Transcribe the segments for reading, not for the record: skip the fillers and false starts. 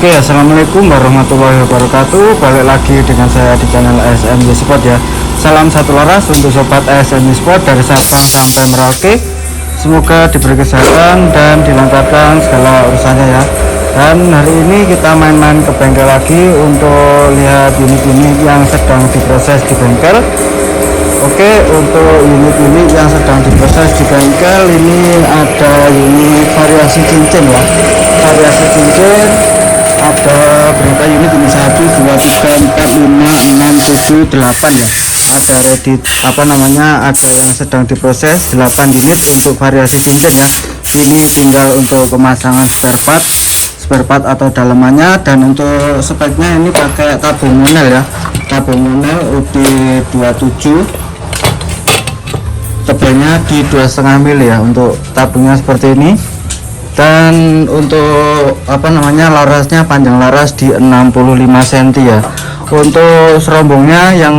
Oke, assalamualaikum warahmatullahi wabarakatuh. Balik lagi dengan saya di channel ASMY Sport ya. Salam satu laras untuk sobat ASMY Sport dari Sabang sampai Merauke. Semoga diberi kesehatan dan dilancarkan segala urusannya ya. Dan hari ini kita main-main ke bengkel lagi untuk lihat unit-unit yang sedang diproses di bengkel. Oke, untuk unit-unit yang sedang diproses di bengkel ini ada unit variasi cincin ya. Variasi cincin ada berapa unit ini? 1 2 3 4 5 6 7 8 ya. Ada ready ada yang sedang diproses 8 unit untuk variasi cincin ya. Ini tinggal untuk pemasangan spare part atau dalamannya. Dan untuk speknya ini pakai tabung monel ya, tabung monel UD27, tebalnya di 2,5 mili ya untuk tabungnya seperti ini. Dan untuk larasnya, panjang laras di 65 cm ya. Untuk serombongnya yang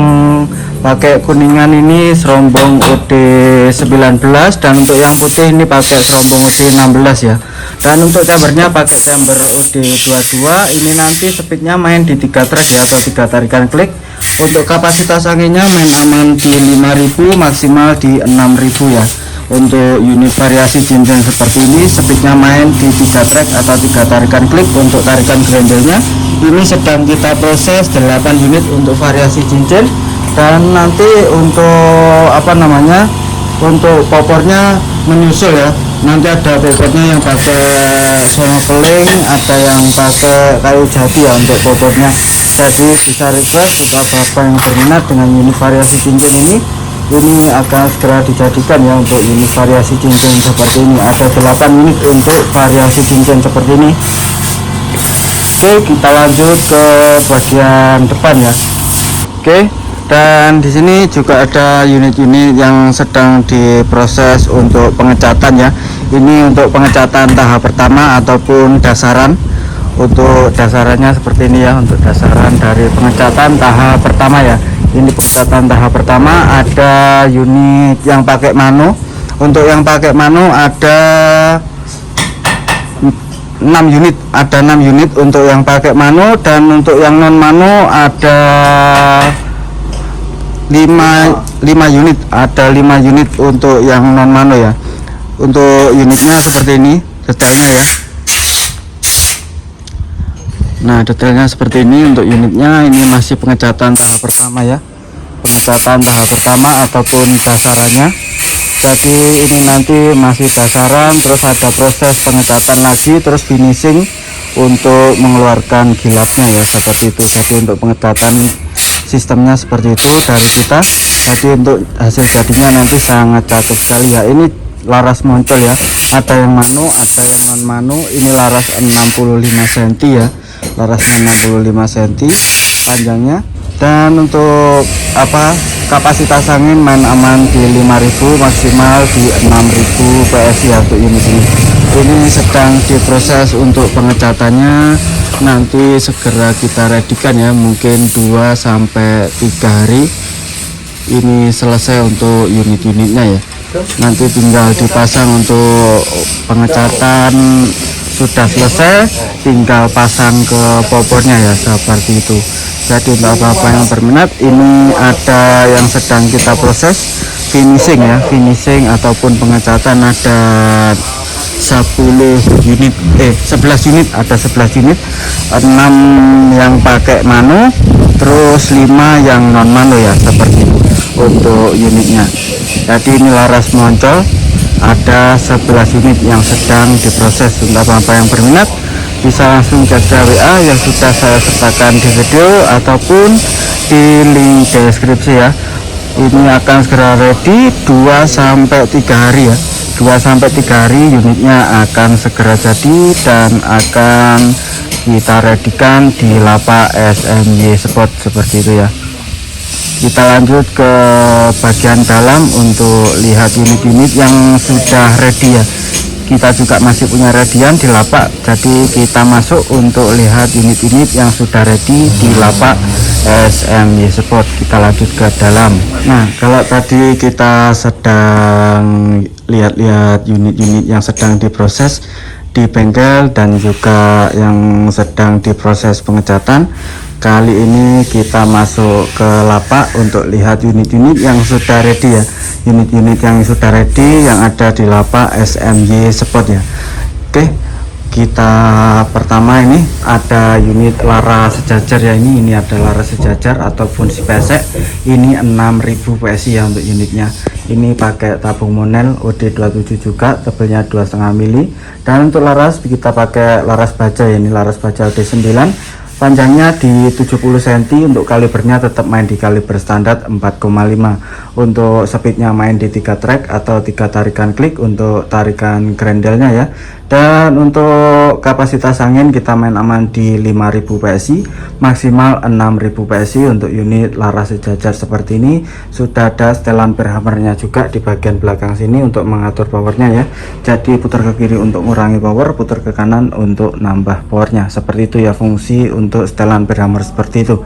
pakai kuningan ini serombong UD19, dan untuk yang putih ini pakai serombong UD16 ya. Dan untuk chambernya pakai chamber UD22. Ini nanti speednya main di 3 track ya, atau 3 tarikan klik. Untuk kapasitas anginnya main aman di 5000, maksimal di 6000 ya. Untuk unit variasi cincin seperti ini speednya main di 3 track atau 3 tarikan klik. Untuk tarikan grendelnya ini sedang kita proses 8 unit untuk variasi cincin. Dan nanti untuk untuk popornya menyusul ya. Nanti ada popornya yang pakai snorkeling, ada yang pakai kayu jati ya untuk popornya. Jadi bisa request untuk apa yang berminat dengan unit variasi cincin ini akan segera dijadikan ya. Untuk unit variasi cincin seperti ini ada 8 unit untuk variasi cincin seperti ini. Oke, kita lanjut ke bagian depan ya. Oke, dan di sini juga ada unit-unit yang sedang diproses untuk pengecatan ya. Ini untuk pengecatan tahap pertama ataupun dasaran. Untuk dasarannya seperti ini ya, untuk dasaran dari pengecatan tahap pertama ya. Ini pengecatan tahap pertama. Ada unit yang pakai mano. Untuk yang pakai mano ada 6 unit, ada 6 unit untuk yang pakai mano. Dan untuk yang non mano ada 5 unit, ada 5 unit untuk yang non mano ya. Untuk unitnya seperti ini detailnya ya. Nah, detailnya seperti ini untuk unitnya. Ini masih pengecatan tahap pertama ya, pengecatan tahap pertama ataupun dasarannya. Jadi ini nanti masih dasaran, terus ada proses pengecatan lagi, terus finishing untuk mengeluarkan gilapnya ya, seperti itu. Jadi untuk pengecatan sistemnya seperti itu dari kita. Jadi untuk hasil jadinya nanti sangat cakep sekali ya. Ini laras moncol ya, ada yang mano, ada yang non mano. Ini laras 65 cm ya, larasnya 65 cm panjangnya. Dan untuk kapasitas angin main aman di 5000, maksimal di 6000 PSI ya untuk unit ini. Ini sedang diproses untuk pengecatannya, nanti segera kita redikan ya, mungkin 2 sampai 3 hari ini selesai untuk unit-unitnya ya. Nanti tinggal dipasang. Untuk pengecatan sudah selesai, tinggal pasang ke popornya ya, seperti itu. Jadi untuk apa-apa yang berminat, ini ada yang sedang kita proses finishing ya, finishing ataupun pengecatan. Ada 11 unit, ada 11 unit, 6 yang pakai mano terus 5 yang non mano ya, seperti itu untuk unitnya. Jadi ini laras moncol, ada 11 unit yang sedang diproses. Untuk bapak yang berminat bisa langsung cek WA yang sudah saya sertakan di video ataupun di link deskripsi ya. Ini akan segera ready 2-3 hari ya, 2-3 hari unitnya akan segera jadi dan akan kita readykan di lapak SMY Sport seperti itu ya. Kita lanjut ke bagian dalam untuk lihat unit-unit yang sudah ready ya. Kita juga masih punya radian di lapak, jadi kita masuk untuk lihat unit-unit yang sudah ready di lapak SMY Sport. Kita lanjut ke dalam. Nah, kalau tadi kita sedang lihat-lihat unit-unit yang sedang diproses di bengkel dan juga yang sedang diproses pengecatan, kali ini kita masuk ke lapak untuk lihat unit-unit yang sudah ready ya. Unit-unit yang sudah ready yang ada di lapak SMY Sport ya. Oke, kita pertama ini ada unit laras sejajar ya. Ini ada laras sejajar ataupun si pesek. Ini 6000 PSI ya untuk unitnya. Ini pakai tabung monel OD27 juga, tebelnya 2,5 mili. Dan untuk laras kita pakai laras baja ya. Ini laras baja OD9, panjangnya di 70 cm. Untuk kalibernya tetap main di kaliber standar 4,5. Untuk speednya main di 3 track atau 3 tarikan klik untuk tarikan grendelnya ya. Dan untuk kapasitas angin kita main aman di 5000 PSI, maksimal 6000 PSI untuk unit laras sejajar seperti ini. Sudah ada setelan berhammernya juga di bagian belakang sini untuk mengatur powernya ya. Jadi putar ke kiri untuk mengurangi power, putar ke kanan untuk nambah powernya. Seperti itu ya fungsi untuk setelan berhammer seperti itu.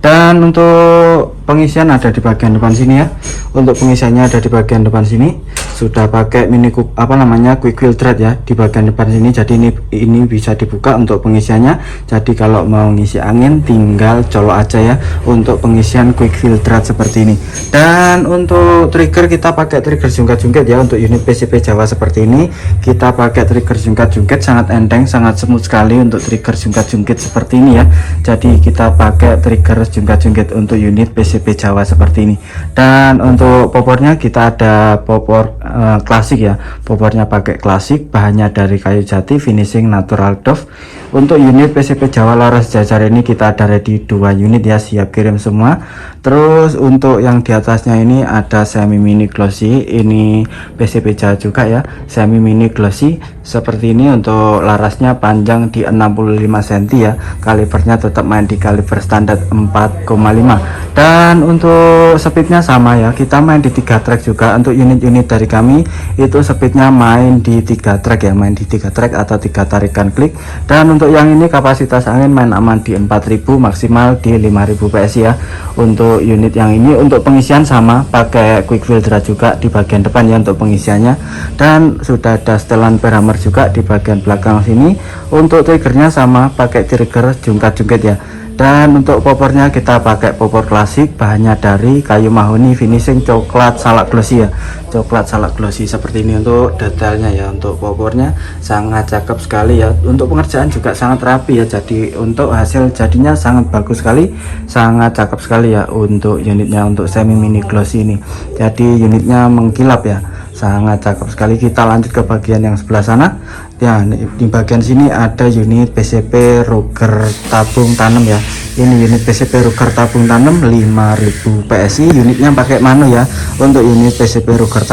Dan untuk pengisian ada di bagian depan sini ya. Untuk pengisiannya ada di bagian depan sini. Sudah pakai mini quick filter ya di bagian depan sini. Jadi ini bisa dibuka untuk pengisiannya. Jadi kalau mau ngisi angin tinggal colok aja ya untuk pengisian quick filter seperti ini. Dan untuk trigger kita pakai trigger jungkat-jungkit ya. Untuk unit PCP Jawa seperti ini kita pakai trigger jungkat-jungkit, sangat enteng, sangat smooth sekali untuk trigger jungkat-jungkit seperti ini ya. Jadi kita pakai trigger jungkat-jungkit untuk unit PCP Jawa seperti ini. Dan untuk popornya kita ada popor klasik ya. Popornya pakai klasik, bahannya dari kayu jati, finishing natural doff. Untuk unit PCP Jawa laras sejajar ini kita ada ready 2 unit ya, siap kirim semua. Terus untuk yang di atasnya ini ada semi mini glossy, ini PCP Jawa juga ya, semi mini glossy seperti ini. Untuk larasnya panjang di 65 cm ya, kalibernya tetap main di kaliber standar 4,5. Dan untuk speednya sama ya, kita main di 3 track juga. Untuk unit-unit dari kami itu speednya main di 3 track ya, main di 3 track atau 3 tarikan klik. Dan untuk yang ini kapasitas angin main aman di 4000, maksimal di 5000 PSI ya. Untuk unit yang ini untuk pengisian sama, pakai quick filter juga di bagian depan ya untuk pengisiannya. Dan sudah ada setelan berhammer juga di bagian belakang sini. Untuk triggernya sama, pakai trigger jungkat-jungkit ya. Dan untuk popornya kita pakai popor klasik, bahannya dari kayu mahoni, finishing coklat salak glossy ya, coklat salak glossy seperti ini. Untuk detailnya ya, untuk popornya sangat cakep sekali ya. Untuk pengerjaan juga sangat rapi ya, jadi untuk hasil jadinya sangat bagus sekali, sangat cakep sekali ya untuk unitnya. Untuk semi mini glossy ini jadi unitnya mengkilap ya, sangat cakep sekali. Kita lanjut ke bagian yang sebelah sana ya. Di bagian sini ada unit PCP Ruger tabung tanam ya. Ini unit PCP Ruger tabung tanam 5000 PSI, unitnya pakai mano ya. Untuk unit PCP Ruger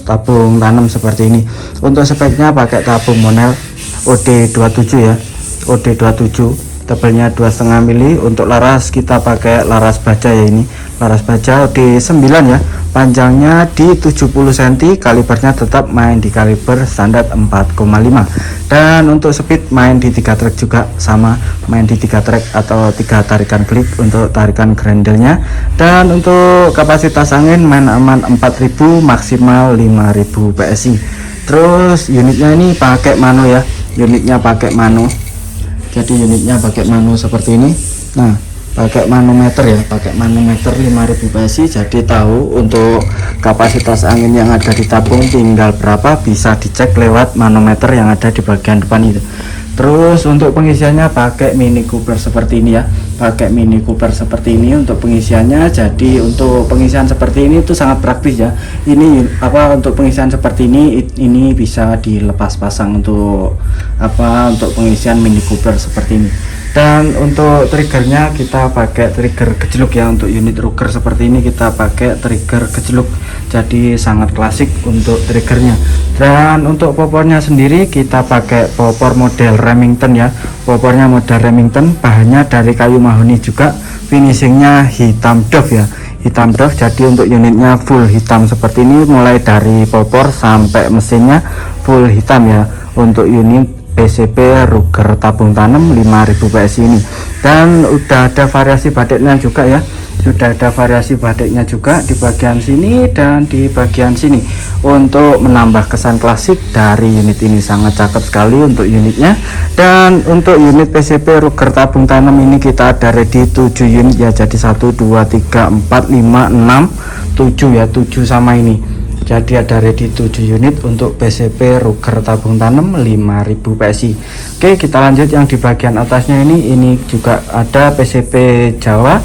tabung tanam seperti ini. Untuk speknya pakai tabung monel OD27 ya, OD27, tebelnya 2,5 mili. Untuk laras kita pakai laras baja ya, ini laras baja OD9 ya, panjangnya di 70 cm, kalibernya tetap main di kaliber standar 4,5. Dan untuk speed main di 3 track juga, sama main di 3 track atau 3 tarikan klik untuk tarikan grendelnya. Dan untuk kapasitas angin main aman 4000, maksimal 5000 PSI. Terus unitnya ini pakai mano ya, unitnya pakai mano. Jadi unitnya pakai mano seperti ini. Nah, pakai manometer ya, pakai manometer 5000 PSI. Jadi tahu untuk kapasitas angin yang ada di tabung tinggal berapa, bisa dicek lewat manometer yang ada di bagian depan itu. Terus untuk pengisiannya pakai mini coupler seperti ini ya. pakai Mini Cooper seperti ini untuk pengisiannya. Jadi untuk pengisian seperti ini itu sangat praktis ya. Ini untuk pengisian seperti ini bisa dilepas pasang untuk untuk pengisian Mini Cooper seperti ini. Dan untuk triggernya kita pakai trigger gejluk ya. Untuk unit Ruger seperti ini kita pakai trigger gejluk, jadi sangat klasik untuk triggernya. Dan untuk popornya sendiri kita pakai popor model Remington ya. Popornya model Remington, bahannya dari kayu mahoni juga, finishingnya hitam doff ya, hitam doff. Jadi untuk unitnya full hitam seperti ini, mulai dari popor sampai mesinnya full hitam ya untuk unit PCP Ruger tabung tanam 5000 PSI ini. Dan udah ada variasi batiknya juga ya, sudah ada variasi batiknya juga di bagian sini dan di bagian sini untuk menambah kesan klasik dari unit ini. Sangat cakep sekali untuk unitnya. Dan untuk unit PCP Ruger tabung tanam ini kita ada ready 7 unit ya, jadi 1 2 3 4 5 6 7 ya, 7 sama ini. Jadi ada ready 7 unit untuk PCP Ruger tabung tanam 5000 PSI. Oke, kita lanjut yang di bagian atasnya ini juga ada PCP Jawa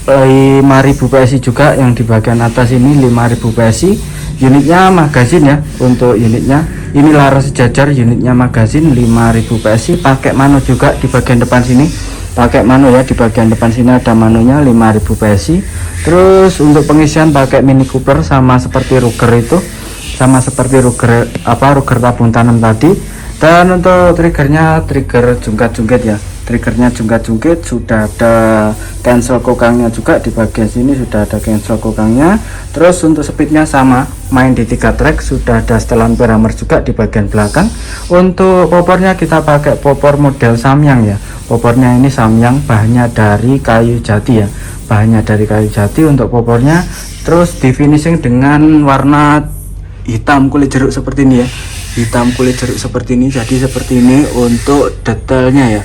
5000 PSI juga. Yang di bagian atas ini 5000 PSI. Unitnya magazin ya. Untuk unitnya ini laras sejajar, unitnya magazin 5000 PSI, pakai mano juga di bagian depan sini. Pakai mano ya, di bagian depan sini ada manonya 5000 PSI. Terus untuk pengisian pakai Mini Cooper, sama seperti Ruger itu, sama seperti Ruger Ruger tabung tanam tadi. Dan untuk triggernya trigger jungkat-jungkit ya, triggernya jungkat-jungkit. Sudah ada cancel kokangnya juga di bagian sini, sudah ada cancel kokangnya. Terus untuk speednya sama, main di 3 track, sudah ada setelan parameter juga di bagian belakang. Untuk popornya kita pakai popor model Samyang ya. Popornya ini Samyang, bahannya dari kayu jati ya, bahannya dari kayu jati untuk popornya. Terus di finishing dengan warna hitam kulit jeruk seperti ini ya, hitam kulit jeruk seperti ini. Jadi seperti ini untuk detailnya ya,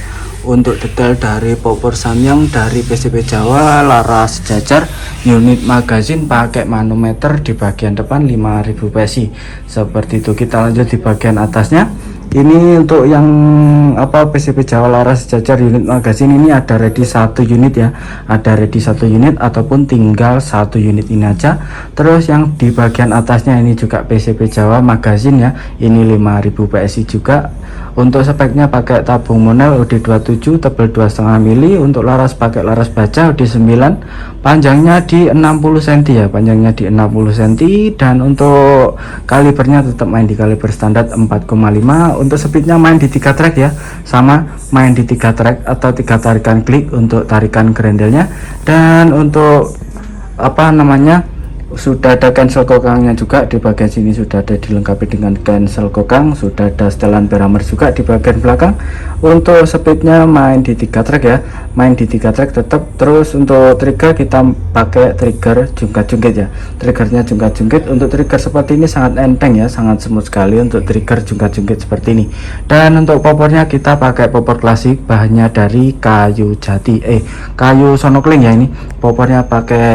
untuk detail dari popor Samyang dari PCP Jawa laras sejajar, unit magazin pakai manometer di bagian depan 5000 PSI seperti itu. Kita lanjut di bagian atasnya. Ini untuk yang PCP Jawa laras sejajar unit magazin ini ada ready 1 unit ya, ada ready 1 unit ataupun tinggal 1 unit ini aja. Terus yang di bagian atasnya ini juga PCP Jawa magazin ya, ini 5000 PSI juga. Untuk speknya pakai tabung monel OD27 tebal 2,5 mili. Untuk laras pakai laras baja OD9, panjangnya di 60 cm ya, panjangnya di 60 cm. Dan untuk kalibernya tetap main di kaliber standar 4,5. Untuk speednya main di 3 track ya, sama main di 3 track atau 3 tarikan klik untuk tarikan grendelnya. Dan untuk sudah ada cancel kokangnya juga di bagian sini, sudah ada dilengkapi dengan cancel kokang, sudah ada setelan parameter juga di bagian belakang. Untuk speednya main di 3 track ya, main di 3 track tetap. Terus untuk trigger kita pakai trigger jungkat-jungkit ya, triggernya jungkat-jungkit. Untuk trigger seperti ini sangat enteng ya, sangat smooth sekali untuk trigger jungkat-jungkit seperti ini. Dan untuk popornya kita pakai popor klasik, bahannya dari kayu jati, kayu sonokling ya. Ini popornya pakai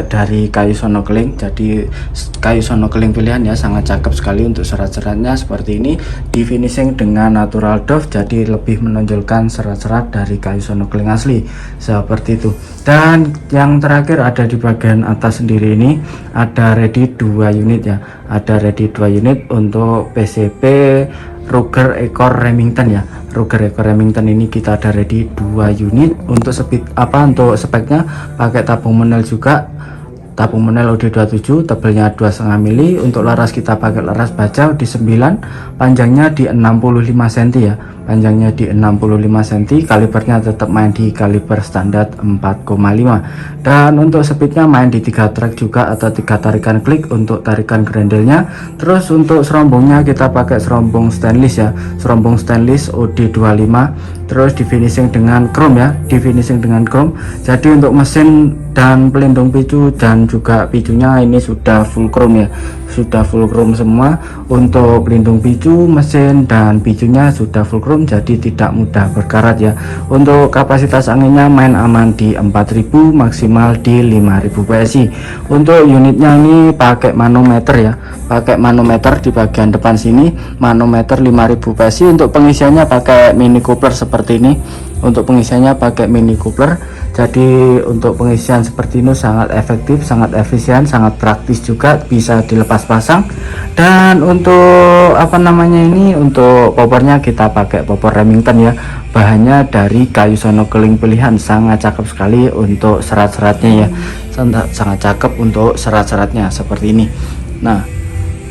dari kayu sonokling, jadi kayu sonokling pilihan ya, sangat cakep sekali untuk serat-seratnya seperti ini. Di finishing dengan natural doff, jadi lebih menonjolkan serat-serat dari kayu sonokling asli seperti itu. Dan yang terakhir ada di bagian atas sendiri ini ada ready 2 unit ya, ada ready 2 unit untuk PCP Ruger ekor Remington ya. Ruger ekor Remington ini kita ada ready 2 unit. Untuk untuk speknya pakai tabung monel juga, tabung monel OD27 tebelnya 2,5 mili. Untuk laras kita pakai laras baja OD9, panjangnya di 65 cm ya, panjangnya di 65 cm. Kalibernya tetap main di kaliber standar 4,5. Dan untuk speednya main di 3 track juga atau 3 tarikan klik untuk tarikan grendelnya. Terus untuk serombongnya kita pakai serombong stainless ya, serombong stainless OD25. Terus di finishing dengan chrome ya, di finishing dengan chrome. Jadi untuk mesin dan pelindung picu dan juga picunya ini sudah full chrome ya, sudah full chrome semua. Untuk pelindung picu, mesin dan picunya sudah full chrome, jadi tidak mudah berkarat ya. Untuk kapasitas anginnya main aman di 4000, maksimal di 5000 PSI. Untuk unitnya ini pakai manometer ya, pakai manometer di bagian depan sini, manometer 5000 PSI. Untuk pengisiannya pakai Mini Cooper seperti ini, Untuk pengisiannya pakai mini coupler, jadi untuk pengisian seperti ini sangat efektif, sangat efisien, sangat praktis juga, bisa dilepas pasang. Dan untuk apa namanya ini, untuk popornya kita pakai popor Remington ya, bahannya dari kayu sonokeling pilihan, sangat cakep sekali untuk serat-seratnya ya, sangat cakep untuk serat-seratnya seperti ini. Nah,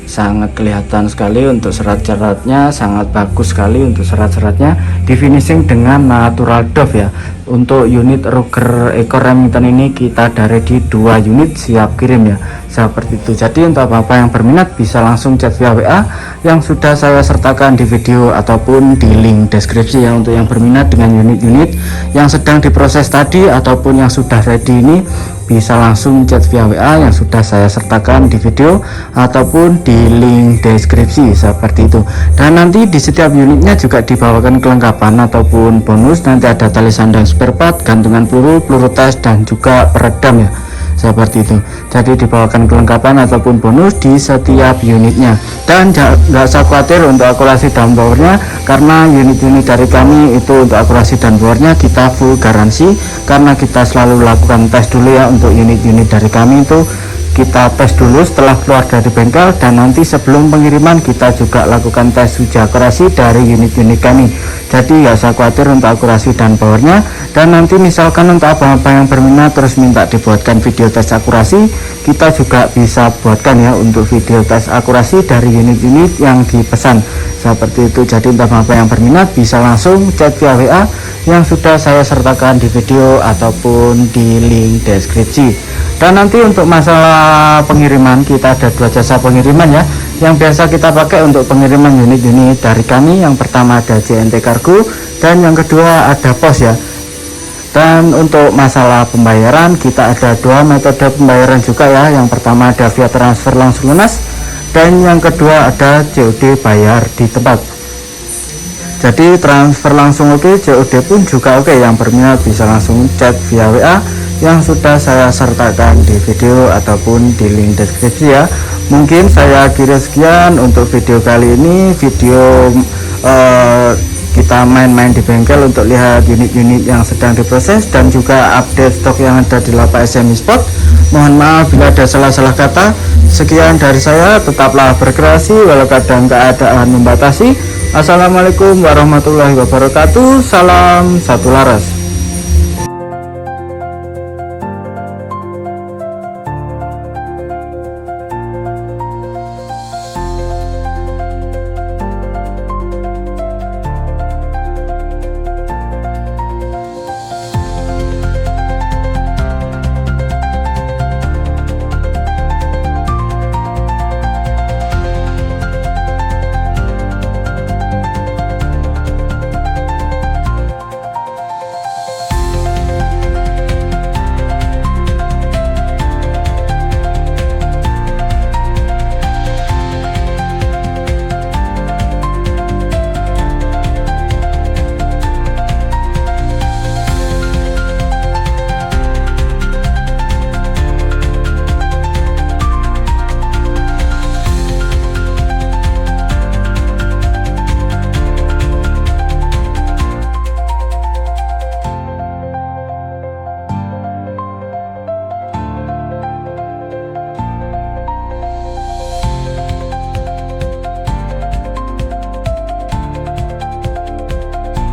sangat kelihatan sekali untuk serat-seratnya, sangat bagus sekali untuk serat-seratnya, di finishing dengan natural doff ya. Untuk unit Ruger ekor Remington ini kita ada ready 2 unit siap kirim ya, seperti itu. Jadi untuk bapak yang berminat bisa langsung chat via WA yang sudah saya sertakan di video ataupun di link deskripsi ya. Untuk yang berminat dengan unit-unit yang sedang diproses tadi ataupun yang sudah ready ini, bisa langsung chat via WA yang sudah saya sertakan di video ataupun di link deskripsi seperti itu. Dan nanti di setiap unitnya juga dibawakan kelengkapan ataupun bonus, nanti ada tali sandang spare part, gantungan peluru, peluru tes, dan juga peredam ya, seperti itu. Jadi dibawakan kelengkapan ataupun bonus di setiap unitnya. Dan nggak usah khawatir untuk akurasi dan powernya, karena unit-unit dari kami itu untuk akurasi dan powernya kita full garansi, karena kita selalu lakukan tes dulu ya. Untuk unit-unit dari kami itu kita tes dulu setelah keluar dari bengkel, dan nanti sebelum pengiriman kita juga lakukan tes uji akurasi dari unit-unit kami. Jadi nggak usah khawatir untuk akurasi dan powernya. Dan nanti misalkan untuk abang-abang yang berminat terus minta dibuatkan video tes akurasi, kita juga bisa buatkan ya untuk video tes akurasi dari unit-unit yang dipesan seperti itu. Jadi untuk abang-abang yang berminat bisa langsung chat via WA yang sudah saya sertakan di video ataupun di link deskripsi. Dan nanti untuk masalah pengiriman, kita ada 2 jasa pengiriman ya, yang biasa kita pakai untuk pengiriman unit-unit dari kami. Yang pertama ada JNT Kargo, dan yang kedua ada pos ya. Dan untuk masalah pembayaran, kita ada 2 metode pembayaran juga ya. Yang pertama ada via transfer langsung lunas, dan yang kedua ada COD bayar di tempat. Jadi transfer langsung oke, COD pun juga oke. Yang berminat bisa langsung chat via WA yang sudah saya sertakan di video ataupun di link deskripsi ya. Mungkin saya kira sekian untuk video kali ini, video kita main-main di bengkel untuk lihat unit-unit yang sedang diproses dan juga update stok yang ada di lapak SMI Sport. Mohon maaf bila ada salah-salah kata. Sekian dari saya, tetaplah berkreasi walau kadang keadaan membatasi. Assalamualaikum warahmatullahi wabarakatuh. Salam satu laras.